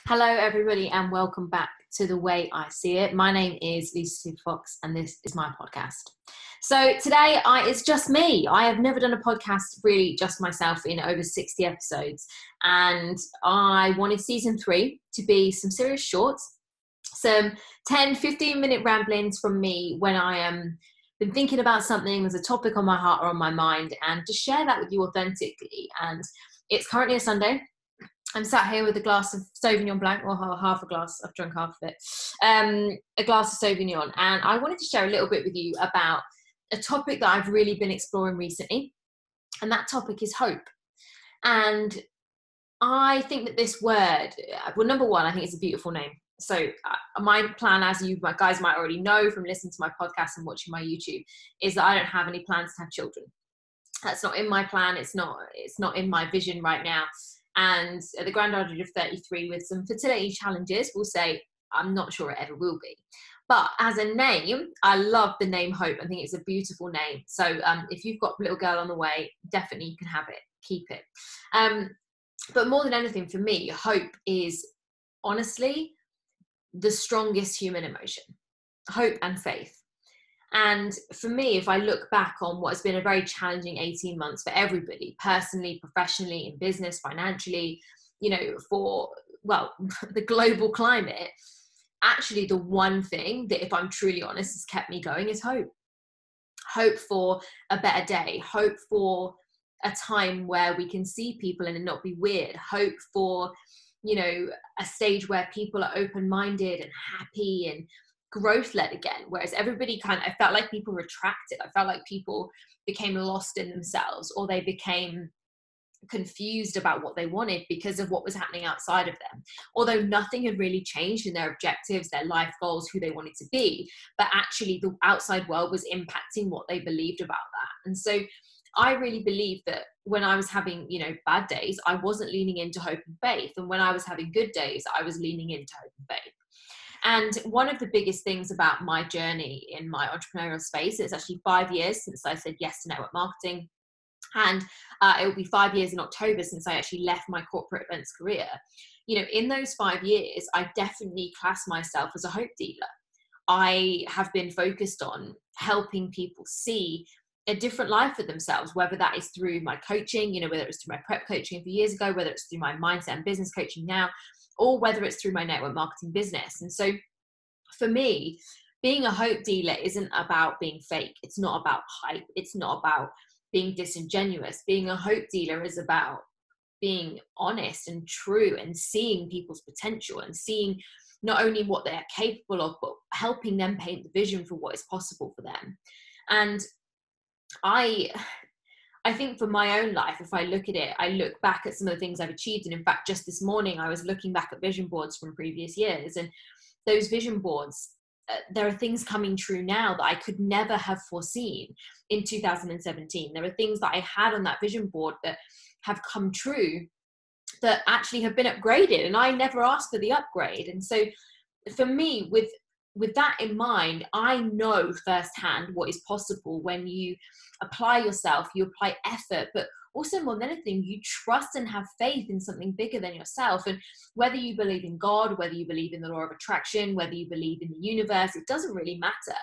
Hello, everybody, and welcome back to The Way I See It. My name is Lisa Fox, and this is my podcast. So today, it's just me. I have never done a podcast really just myself in over 60 episodes, and I wanted season 3 to be some serious shorts, some 10, 15-minute ramblings from me when I am been thinking about something, there's a topic on my heart or on my mind, and to share that with you authentically. And it's currently a Sunday. I'm sat here with a glass of Sauvignon Blanc, or half a glass. I've drunk half of it. A glass of Sauvignon. And I wanted to share a little bit with you about a topic that I've really been exploring recently. And that topic is hope. And I think that this word, well, number one, I think it's a beautiful name. So my plan, as you guys might already know from listening to my podcast and watching my YouTube, is that I don't have any plans to have children. That's not in my plan. It's not in my vision right now. And at the granddad age of 33 with some fertility challenges, we'll say, I'm not sure it ever will be. But as a name, I love the name Hope. I think it's a beautiful name. So if you've got a little girl on the way, definitely you can have it, keep it. But more than anything for me, hope is honestly the strongest human emotion, hope and faith. And for me, if I look back on what has been a very challenging 18 months for everybody, personally, professionally, in business, financially, for, well, the global climate, actually the one thing that, if I'm truly honest, has kept me going is hope. Hope for a better day, hope for a time where we can see people and it not be weird, hope for, a stage where people are open-minded and happy and growth-led again, whereas everybody I felt like people retracted. I felt like people became lost in themselves, or they became confused about what they wanted because of what was happening outside of them, although nothing had really changed in their objectives, their life goals, who they wanted to be, but actually the outside world was impacting what they believed about that. And so I really believe that when I was having, bad days, I wasn't leaning into hope and faith, and when I was having good days, I was leaning into hope and faith. And one of the biggest things about my journey in my entrepreneurial space, it's actually 5 years since I said yes to network marketing. And it will be 5 years in October since I actually left my corporate events career. In those 5 years, I definitely class myself as a hope dealer. I have been focused on helping people see a different life for themselves, whether that is through my coaching, whether it's through my prep coaching a few years ago, whether it's through my mindset and business coaching now, or whether it's through my network marketing business. And so for me, being a hope dealer isn't about being fake. It's not about hype. It's not about being disingenuous. Being a hope dealer is about being honest and true and seeing people's potential and seeing not only what they're capable of, but helping them paint the vision for what is possible for them. And I think for my own life, if I look at it, I look back at some of the things I've achieved. And in fact, just this morning, I was looking back at vision boards from previous years. And those vision boards, there are things coming true now that I could never have foreseen in 2017. There are things that I had on that vision board that have come true that actually have been upgraded. And I never asked for the upgrade. And so for me, with that in mind, I know firsthand what is possible when you apply yourself, you apply effort, but also more than anything, you trust and have faith in something bigger than yourself. And whether you believe in God, whether you believe in the law of attraction, whether you believe in the universe, it doesn't really matter.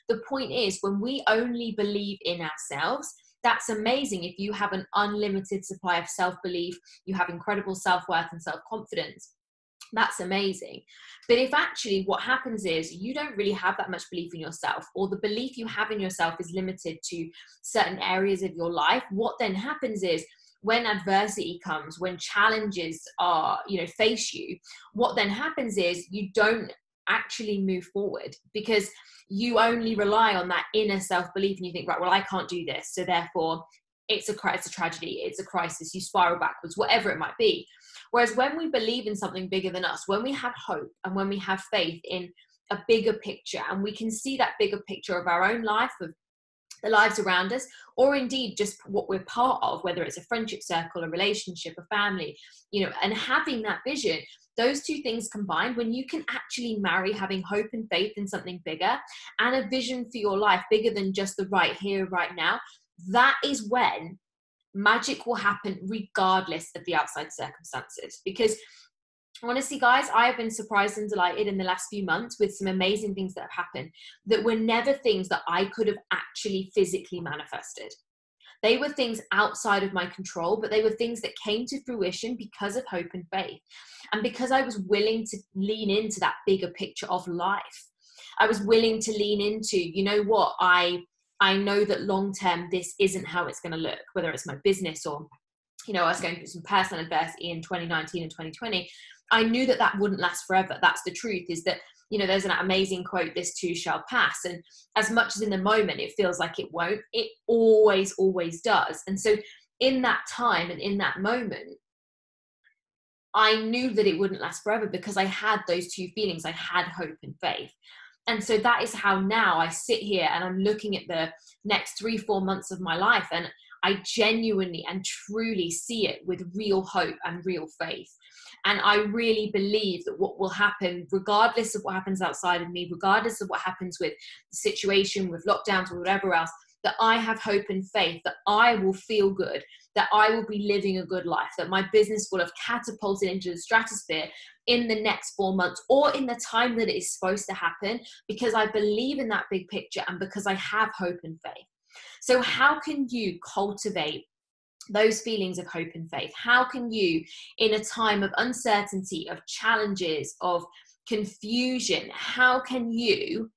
The point is, when we only believe in ourselves, that's amazing. If you have an unlimited supply of self-belief, you have incredible self-worth and self-confidence, that's amazing. But if actually what happens is you don't really have that much belief in yourself, or the belief you have in yourself is limited to certain areas of your life, what then happens is when adversity comes, when challenges face you, what then happens is you don't actually move forward because you only rely on that inner self-belief, and you think, right, well, I can't do this, so therefore it's a tragedy, it's a crisis, you spiral backwards, whatever it might be. Whereas when we believe in something bigger than us, when we have hope and when we have faith in a bigger picture, and we can see that bigger picture of our own life, of the lives around us, or indeed just what we're part of, whether it's a friendship circle, a relationship, a family, and having that vision, those two things combined, when you can actually marry having hope and faith in something bigger and a vision for your life bigger than just the right here, right now, that is when magic will happen regardless of the outside circumstances. Because Honestly, guys, I have been surprised and delighted in the last few months with some amazing things that have happened that were never things that I could have actually physically manifested. They were things outside of my control, but they were things that came to fruition because of hope and faith. And because I was willing to lean into that bigger picture of life. I was willing to lean into, you know what, I know that long term, this isn't how it's going to look, whether it's my business or, you know, I was going through some personal adversity in 2019 and 2020. I knew that that wouldn't last forever. That's the truth, is that, you know, there's an amazing quote, this too shall pass. And as much as in the moment it feels like it won't, it always, always does. And so in that time and in that moment, I knew that it wouldn't last forever because I had those two feelings. I had hope and faith. And so that is how now I sit here and I'm looking at the next 3-4 months of my life, and I genuinely and truly see it with real hope and real faith. And I really believe that what will happen, regardless of what happens outside of me, regardless of what happens with the situation, with lockdowns or whatever else, that I have hope and faith that I will feel good, that I will be living a good life, that my business will have catapulted into the stratosphere in the next 4 months or in the time that it is supposed to happen, because I believe in that big picture and because I have hope and faith. So how can you cultivate those feelings of hope and faith? How can you, in a time of uncertainty, of challenges, of confusion, how can you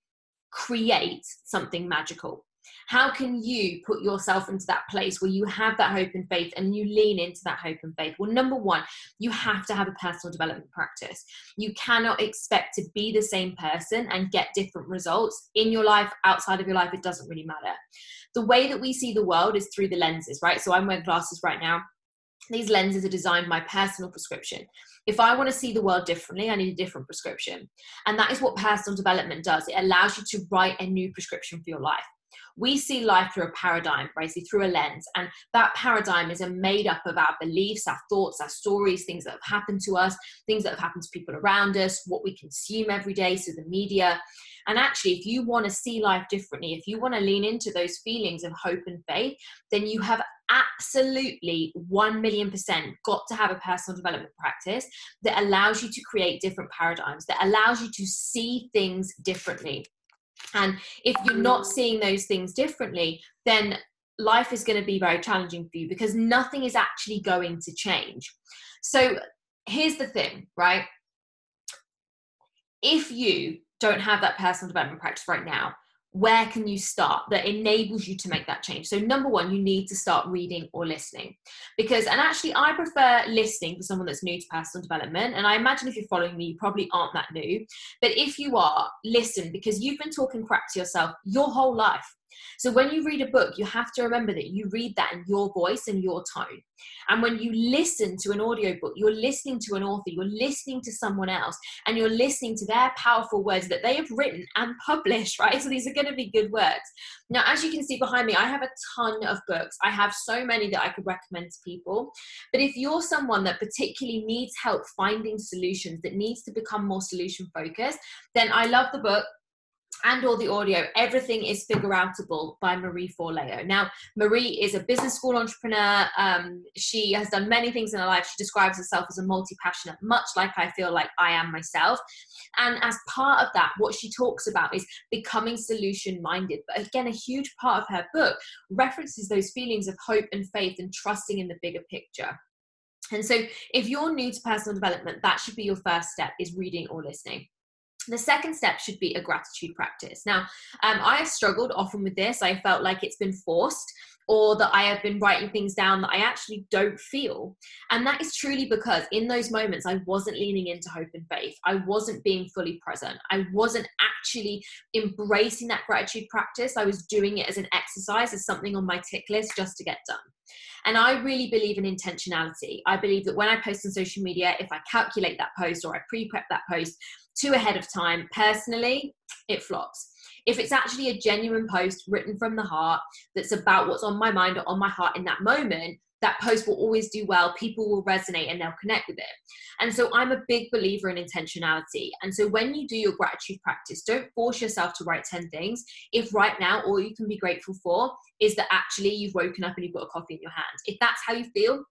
create something magical? How can you put yourself into that place where you have that hope and faith and you lean into that hope and faith? Well, number one, you have to have a personal development practice. You cannot expect to be the same person and get different results in your life, outside of your life. It doesn't really matter. The way that we see the world is through the lenses, right? So I'm wearing glasses right now. These lenses are designed by personal prescription. If I want to see the world differently, I need a different prescription. And that is what personal development does. It allows you to write a new prescription for your life. We see life through a paradigm, basically through a lens. And that paradigm is made up of our beliefs, our thoughts, our stories, things that have happened to us, things that have happened to people around us, what we consume every day through the media. And actually, if you want to see life differently, if you want to lean into those feelings of hope and faith, then you have absolutely 1,000,000% got to have a personal development practice that allows you to create different paradigms, that allows you to see things differently. And if you're not seeing those things differently, then life is going to be very challenging for you because nothing is actually going to change. So here's the thing, right? If you don't have that personal development practice right now, where can you start that enables you to make that change? So number one, you need to start reading or listening, because, and actually I prefer listening for someone that's new to personal development. And I imagine if you're following me, you probably aren't that new, but if you are, listen, because you've been talking crap to yourself your whole life. So when you read a book, you have to remember that you read that in your voice and your tone. And when you listen to an audiobook, you're listening to an author, you're listening to someone else, and you're listening to their powerful words that they have written and published, right? So these are going to be good words. Now, as you can see behind me, I have a ton of books. I have so many that I could recommend to people. But if you're someone that particularly needs help finding solutions, that needs to become more solution focused, then I love the book and all the audio, Everything is Figure Outable by Marie Forleo. Now, Marie is a business school entrepreneur. She has done many things in her life. She describes herself as a multi-passionate, much like I feel like I am myself. And as part of that, what she talks about is becoming solution-minded. But again, a huge part of her book references those feelings of hope and faith and trusting in the bigger picture. And so if you're new to personal development, that should be your first step, is reading or listening. The second step should be a gratitude practice. Now, I have struggled often with this. I felt like it's been forced, or that I have been writing things down that I actually don't feel. And that is truly because in those moments, I wasn't leaning into hope and faith. I wasn't being fully present. I wasn't actually embracing that gratitude practice. I was doing it as an exercise, as something on my tick list just to get done. And I really believe in intentionality. I believe that when I post on social media, if I calculate that post or I pre-prep that post too ahead of time, personally, it flops. If it's actually a genuine post written from the heart that's about what's on my mind or on my heart in that moment, that post will always do well. People will resonate and they'll connect with it. And so I'm a big believer in intentionality. And so when you do your gratitude practice, don't force yourself to write 10 things. If right now all you can be grateful for is that actually you've woken up and you've got a coffee in your hand. If that's how you feel,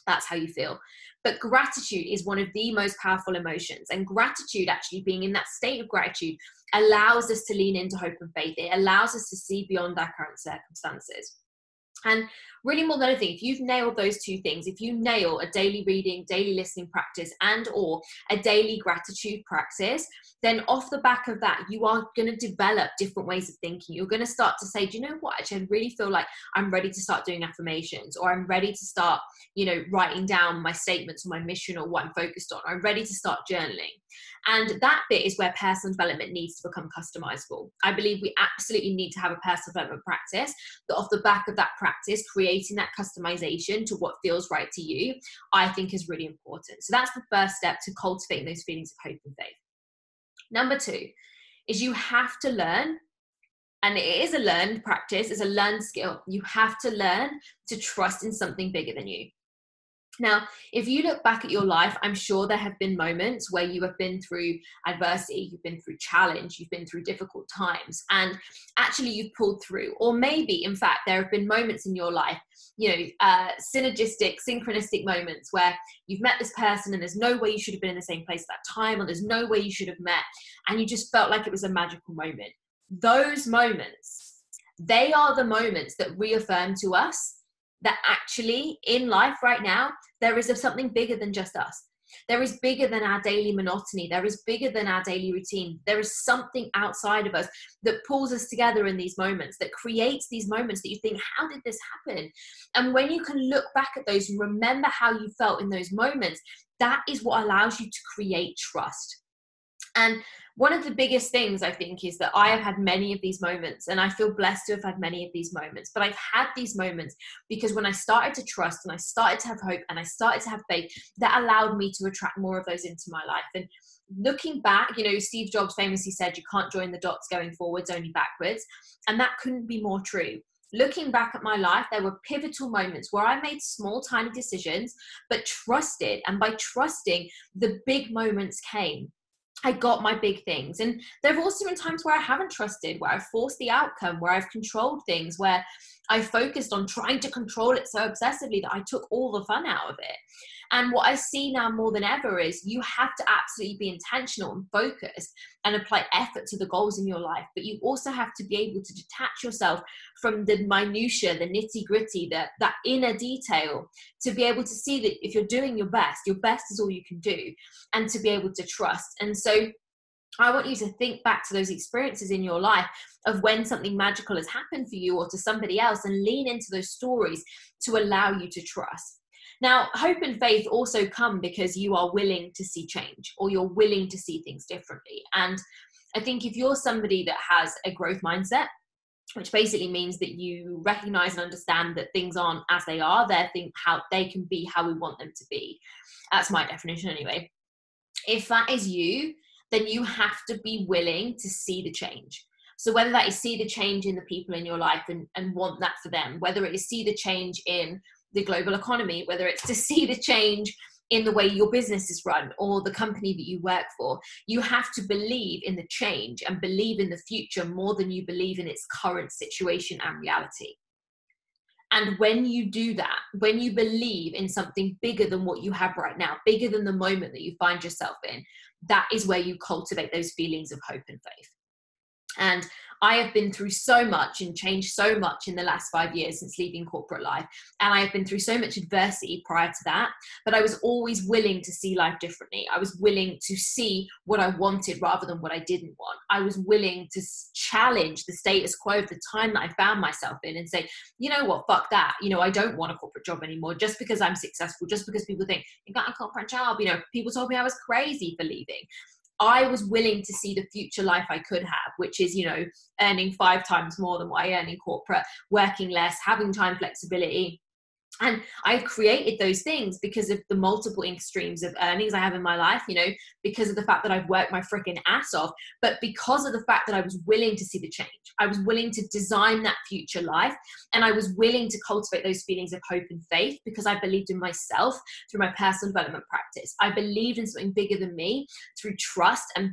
that's how you feel. But gratitude is one of the most powerful emotions. And gratitude, actually being in that state of gratitude, allows us to lean into hope and faith. It allows us to see beyond our current circumstances. And really, more than anything, if you've nailed those two things, if you nail a daily reading, daily listening practice, and or a daily gratitude practice, then off the back of that, you are going to develop different ways of thinking. You're going to start to say, do you know what? Actually, I really feel like I'm ready to start doing affirmations, or I'm ready to start, writing down my statements or my mission or what I'm focused on. I'm ready to start journaling. And that bit is where personal development needs to become customizable. I believe we absolutely need to have a personal development practice that off the back of that practice, creating that customization to what feels right to you, I think is really important. So that's the first step to cultivating those feelings of hope and faith. Number 2 is you have to learn, and it is a learned practice, it's a learned skill. You have to learn to trust in something bigger than you. Now, if you look back at your life, I'm sure there have been moments where you have been through adversity, you've been through challenge, you've been through difficult times, and actually you've pulled through. Or maybe, in fact, there have been moments in your life, synergistic, synchronistic moments where you've met this person and there's no way you should have been in the same place at that time, or there's no way you should have met, and you just felt like it was a magical moment. Those moments, they are the moments that reaffirm to us that actually in life right now, there is something bigger than just us. There is bigger than our daily monotony. There is bigger than our daily routine. There is something outside of us that pulls us together in these moments, that creates these moments that you think, how did this happen? And when you can look back at those and remember how you felt in those moments, that is what allows you to create trust. And one of the biggest things I think is that I have had many of these moments, and I feel blessed to have had many of these moments, but I've had these moments because when I started to trust and I started to have hope and I started to have faith, that allowed me to attract more of those into my life. And looking back, Steve Jobs famously said, you can't join the dots going forwards, only backwards. And that couldn't be more true. Looking back at my life, there were pivotal moments where I made small, tiny decisions, but trusted. And by trusting, the big moments came. I got my big things. And there have also been times where I haven't trusted, where I've forced the outcome, where I've controlled things, where I focused on trying to control it so obsessively that I took all the fun out of it. And what I see now more than ever is you have to absolutely be intentional and focused and apply effort to the goals in your life. But you also have to be able to detach yourself from the minutiae, the nitty gritty, that inner detail, to be able to see that if you're doing your best is all you can do, and to be able to trust. And so I want you to think back to those experiences in your life of when something magical has happened for you or to somebody else, and lean into those stories to allow you to trust. Now, hope and faith also come because you are willing to see change, or you're willing to see things differently. And I think if you're somebody that has a growth mindset, which basically means that you recognize and understand that things aren't as they are, how they can be how we want them to be. That's my definition anyway. If that is you, then you have to be willing to see the change. So whether that is see the change in the people in your life and want that for them, whether it is see the change in the global economy, whether it's to see the change in the way your business is run or the company that you work for, you have to believe in the change and believe in the future more than you believe in its current situation and reality. And when you do that, when you believe in something bigger than what you have right now, bigger than the moment that you find yourself in, that is where you cultivate those feelings of hope and faith. And I have been through so much and changed so much in the last 5 years since leaving corporate life. And I have been through so much adversity prior to that, but I was always willing to see life differently. I was willing to see what I wanted rather than what I didn't want. I was willing to challenge the status quo of the time that I found myself in and say, you know what, fuck that. I don't want a corporate job anymore just because I'm successful, just because people think you got a corporate job. People told me I was crazy for leaving. I was willing to see the future life I could have, which is, earning 5 times more than what I earn in corporate, working less, having time flexibility. And I've created those things because of the multiple streams of earnings I have in my life, because of the fact that I've worked my freaking ass off, but because of the fact that I was willing to see the change. I was willing to design that future life, and I was willing to cultivate those feelings of hope and faith because I believed in myself through my personal development practice. I believed in something bigger than me through trust and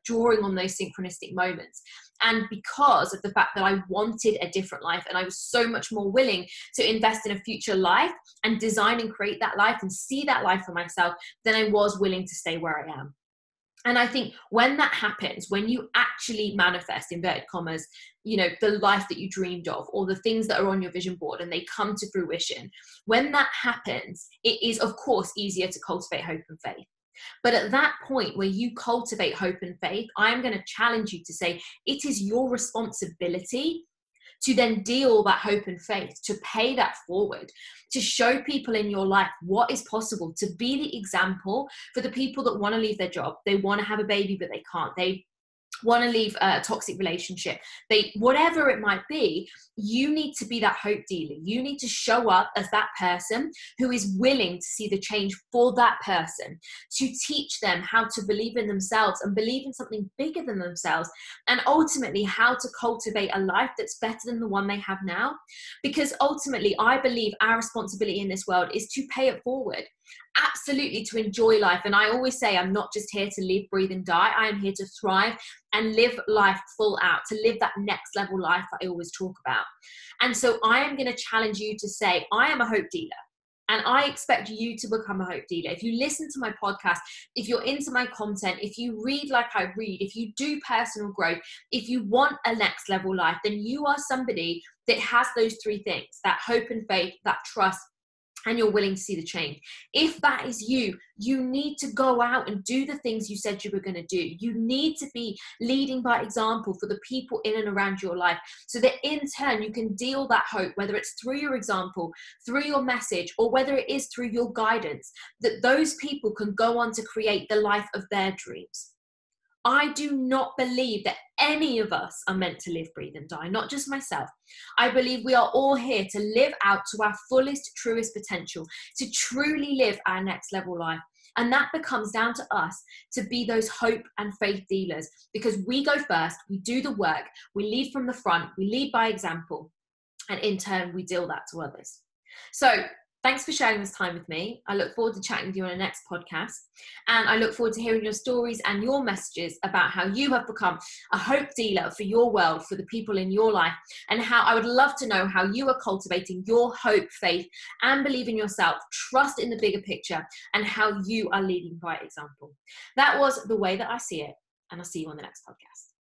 drawing on those synchronistic moments. And because of the fact that I wanted a different life, and I was so much more willing to invest in a future life and design and create that life and see that life for myself, than I was willing to stay where I am. And I think when that happens, when you actually manifest, inverted commas, the life that you dreamed of, or the things that are on your vision board and they come to fruition, when that happens, it is, of course, easier to cultivate hope and faith. But at that point where you cultivate hope and faith, I am going to challenge you to say it is your responsibility to then deal that hope and faith, to pay that forward, to show people in your life what is possible, to be the example for the people that want to leave their job. They want to have a baby, but they can't. They want to leave a toxic relationship. Whatever it might be, you need to be that hope dealer. You need to show up as that person who is willing to see the change for that person, to teach them how to believe in themselves and believe in something bigger than themselves, and ultimately how to cultivate a life that's better than the one they have now. Because ultimately, I believe our responsibility in this world is to pay it forward. Absolutely, to enjoy life. And I always say, I'm not just here to live, breathe, and die. I am here to thrive and live life full out, to live that next level life that I always talk about. And so I am going to challenge you to say, I am a hope dealer. And I expect you to become a hope dealer. If you listen to my podcast, if you're into my content, if you read like I read, if you do personal growth, if you want a next level life, then you are somebody that has those three things: that hope and faith, that trust, and you're willing to see the change. If that is you, you need to go out and do the things you said you were going to do. You need to be leading by example for the people in and around your life, so that in turn you can deal that hope, whether it's through your example, through your message, or whether it is through your guidance, that those people can go on to create the life of their dreams. I do not believe that any of us are meant to live, breathe, and die, not just myself. I believe we are all here to live out to our fullest, truest potential, to truly live our next level life. And that becomes down to us to be those hope and faith dealers, because we go first, we do the work, we lead from the front, we lead by example, and in turn, we deal that to others. So, thanks for sharing this time with me. I look forward to chatting with you on the next podcast. And I look forward to hearing your stories and your messages about how you have become a hope dealer for your world, for the people in your life, and how I would love to know how you are cultivating your hope, faith, and believe in yourself, trust in the bigger picture, and how you are leading by example. That was the way that I see it. And I'll see you on the next podcast.